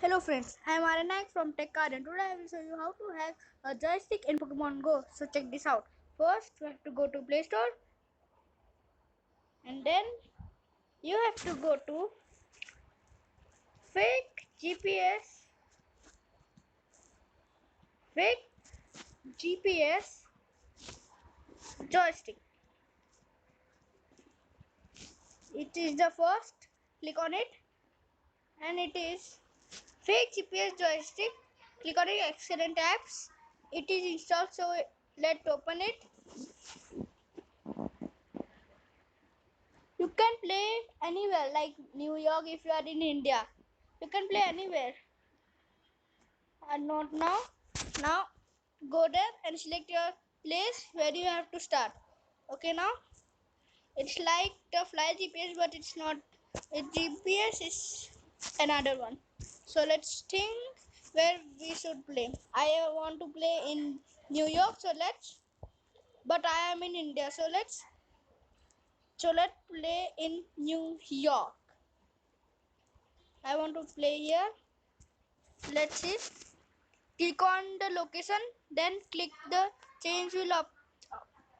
Hello friends, I am Aranak from Tech Card and today I will show you how to hack a joystick in Pokemon Go. So check this out. First, you have to go to Play Store and then you have to go to fake GPS, fake GPS joystick. It is the first, click on it and it is fake GPS joystick. Click on it, excellent apps. It is installed, so let's open it. You can play anywhere, like New York if you are in India. You can play anywhere. And not now. Now go there and select your place where you have to start. Okay, now it's like the fly GPS, but it's not. It GPS is another one. So let's think where we should play. I want to play in New York, so let's. But I am in India, so let's play in New York. I want to play here. Let's see. Click on the location, then click the change wheel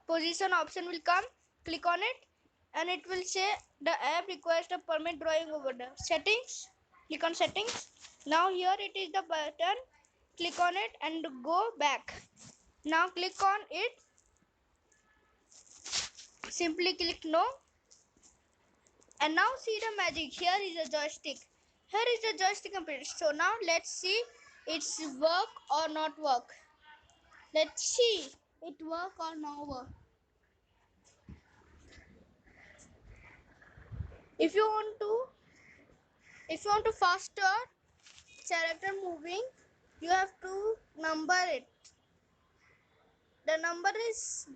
position option will come. Click on it and it will say the app requires the permit drawing over the settings. Click on settings. Now here it is the button. Click on it and go back. Now click on it. Simply click no. And now see the magic. Here is a joystick. Here is the joystick complete. So now let's see it's work or not work. Let's see it work or not work. If you want to, if you want to faster character moving, you have to number it. The number is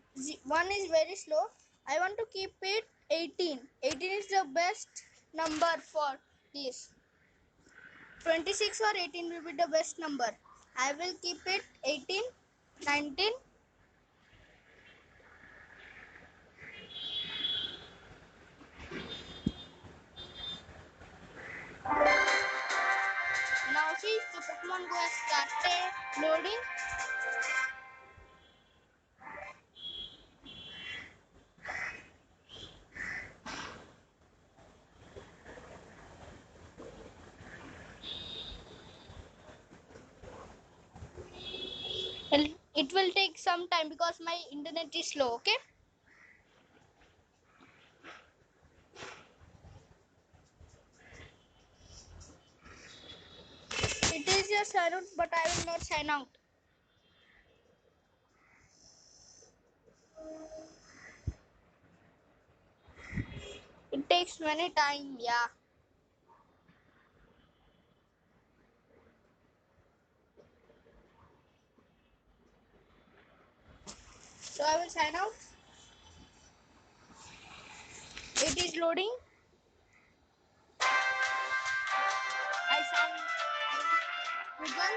1 is very slow. I want to keep it 18. 18 is the best number for this. 26 or 18 will be the best number. I will keep it 18, 19. Now see the Pokemon Go has started loading. It will take some time because my internet is slow. Okay. It is your sign out, but I will not sign out. It takes many time, yeah. So I will sign out. It is loading. I sign Google.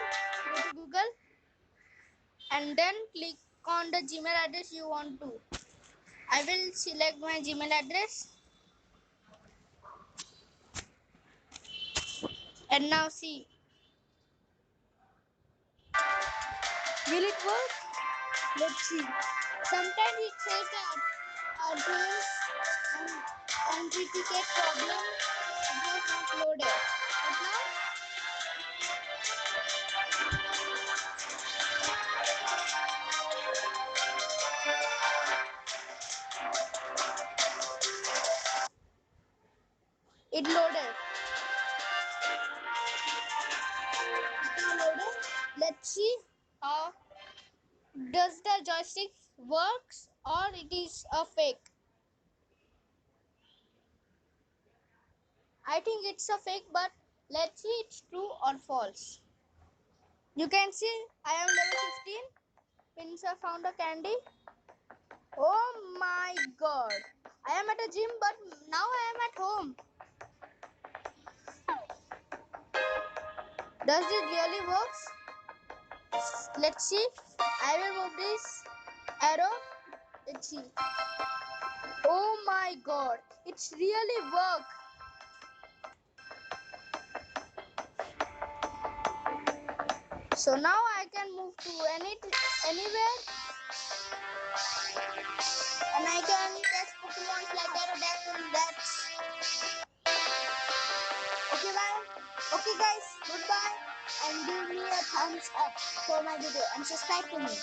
Go to Google and then click on the Gmail address you want to. I will select my Gmail address and now see. Will it work? Let's see. Sometimes it says that address and authenticate problem was not loaded. But now it loaded. It now loaded. Let's see how does the joystick works or it is a fake. I think it's a fake, but let's see it's true or false. You can see I am level 15. Pinsir found a candy. Oh my god. I am at a gym, but now I am at home. Does it really works? Let's see. I will move this arrow. Let's see. Oh my god. It's really work. So now I can move to anywhere, and I can catch Pokemon like Aerodactyl. That's okay, bye. Okay, guys, goodbye, and give me a thumbs up for my video and subscribe to me.